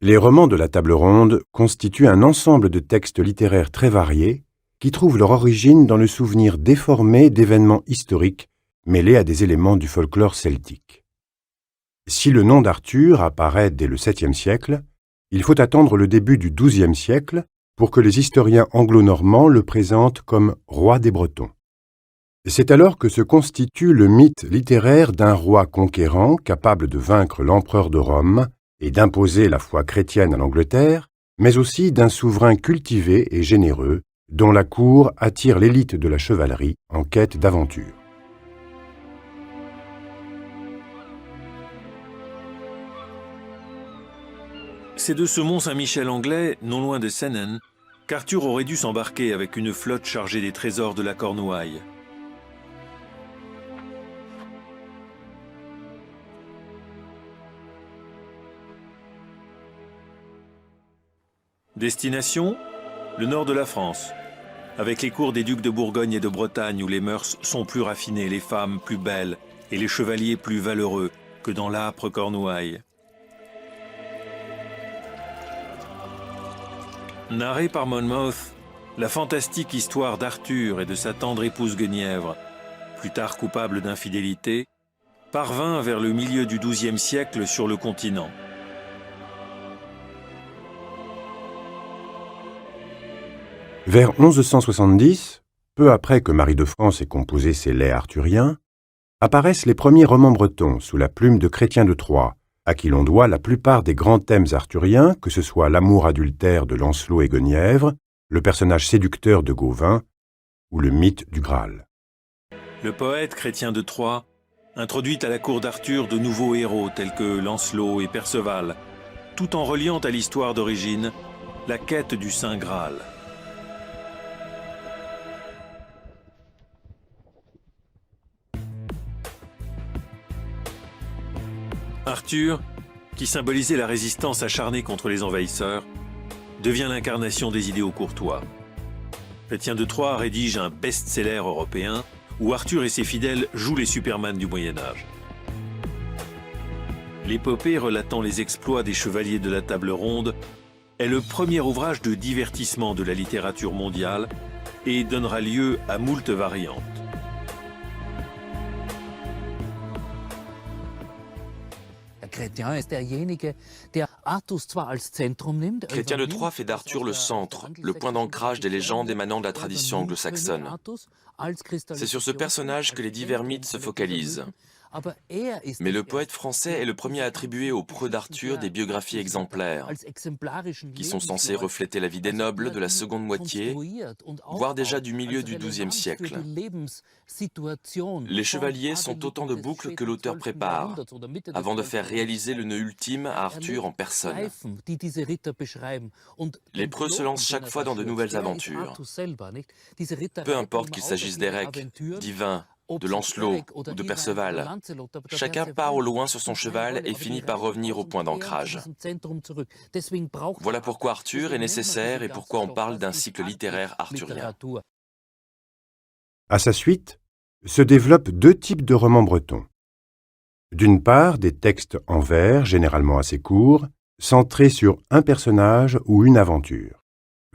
Les romans de la Table ronde constituent un ensemble de textes littéraires très variés qui trouvent leur origine dans le souvenir déformé d'événements historiques mêlés à des éléments du folklore celtique. Si le nom d'Arthur apparaît dès le 7e siècle, il faut attendre le début du 12e siècle pour que les historiens anglo-normands le présentent comme roi des Bretons. C'est alors que se constitue le mythe littéraire d'un roi conquérant capable de vaincre l'empereur de Rome et d'imposer la foi chrétienne à l'Angleterre, mais aussi d'un souverain cultivé et généreux dont la cour attire l'élite de la chevalerie en quête d'aventure. C'est de ce mont Saint-Michel anglais, non loin de Sennen, qu'Arthur aurait dû s'embarquer avec une flotte chargée des trésors de la Cornouaille. Destination : le nord de la France, avec les cours des ducs de Bourgogne et de Bretagne où les mœurs sont plus raffinées, les femmes plus belles et les chevaliers plus valeureux que dans l'âpre Cornouaille. Narrée par Monmouth, la fantastique histoire d'Arthur et de sa tendre épouse Guenièvre, plus tard coupable d'infidélité, parvint vers le milieu du XIIe siècle sur le continent. Vers 1170, peu après que Marie de France ait composé ses laits arthuriens, apparaissent les premiers romans bretons sous la plume de Chrétien de Troyes, à qui l'on doit la plupart des grands thèmes arthuriens, que ce soit l'amour adultère de Lancelot et Guenièvre, le personnage séducteur de Gauvin ou le mythe du Graal. Le poète Chrétien de Troyes introduit à la cour d'Arthur de nouveaux héros tels que Lancelot et Perceval, tout en reliant à l'histoire d'origine la quête du Saint Graal. Arthur, qui symbolisait la résistance acharnée contre les envahisseurs, devient l'incarnation des idéaux courtois. Chrétien de Troyes rédige un best-seller européen où Arthur et ses fidèles jouent les Superman du Moyen-Âge. L'épopée relatant les exploits des chevaliers de la Table ronde est le premier ouvrage de divertissement de la littérature mondiale et donnera lieu à moult variantes. Chrétien de Troyes fait d'Arthur le centre, le point d'ancrage des légendes émanant de la tradition anglo-saxonne. C'est sur ce personnage que les divers mythes se focalisent. Mais le poète français est le premier à attribuer aux preux d'Arthur des biographies exemplaires, qui sont censées refléter la vie des nobles de la seconde moitié, voire déjà du milieu du XIIe siècle. Les chevaliers sont autant de boucles que l'auteur prépare, avant de faire réaliser le nœud ultime à Arthur en personne. Les preux se lancent chaque fois dans de nouvelles aventures. Peu importe qu'il s'agisse d'Érec, d'Yvain, de Lancelot ou de Perceval, chacun part au loin sur son cheval et finit par revenir au point d'ancrage. Voilà pourquoi Arthur est nécessaire et pourquoi on parle d'un cycle littéraire arthurien. À sa suite, se développent deux types de romans bretons. D'une part, des textes en vers, généralement assez courts, centrés sur un personnage ou une aventure.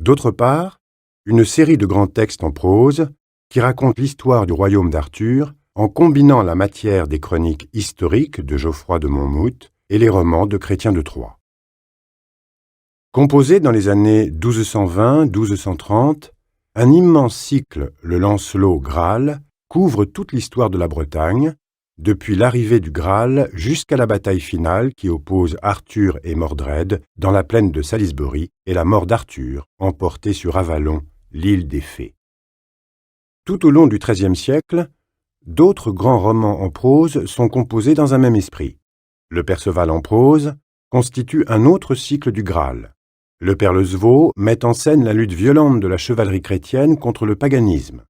D'autre part, une série de grands textes en prose qui racontent l'histoire du royaume d'Arthur en combinant la matière des chroniques historiques de Geoffroy de Monmouth et les romans de Chrétien de Troyes. Composé dans les années 1220-1230, un immense cycle, le Lancelot Graal, couvre toute l'histoire de la Bretagne, depuis l'arrivée du Graal jusqu'à la bataille finale qui oppose Arthur et Mordred dans la plaine de Salisbury et la mort d'Arthur, emporté sur Avalon, l'île des Fées. Tout au long du XIIIe siècle, d'autres grands romans en prose sont composés dans un même esprit. Le Perceval en prose constitue un autre cycle du Graal. Le Perlesvaud met en scène la lutte violente de la chevalerie chrétienne contre le paganisme.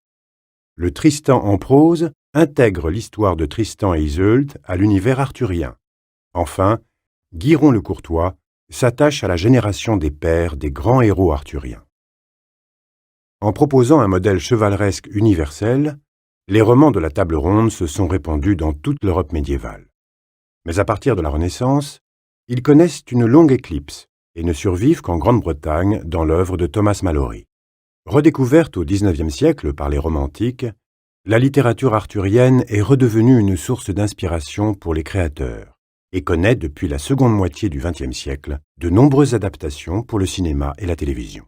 Le Tristan en prose intègre l'histoire de Tristan et Iseult à l'univers arthurien. Enfin, Guiron le Courtois s'attache à la génération des pères des grands héros arthuriens. En proposant un modèle chevaleresque universel, les romans de la Table ronde se sont répandus dans toute l'Europe médiévale. Mais à partir de la Renaissance, ils connaissent une longue éclipse, et ne survivent qu'en Grande-Bretagne dans l'œuvre de Thomas Malory. Redécouverte au XIXe siècle par les romantiques, la littérature arthurienne est redevenue une source d'inspiration pour les créateurs et connaît depuis la seconde moitié du XXe siècle de nombreuses adaptations pour le cinéma et la télévision.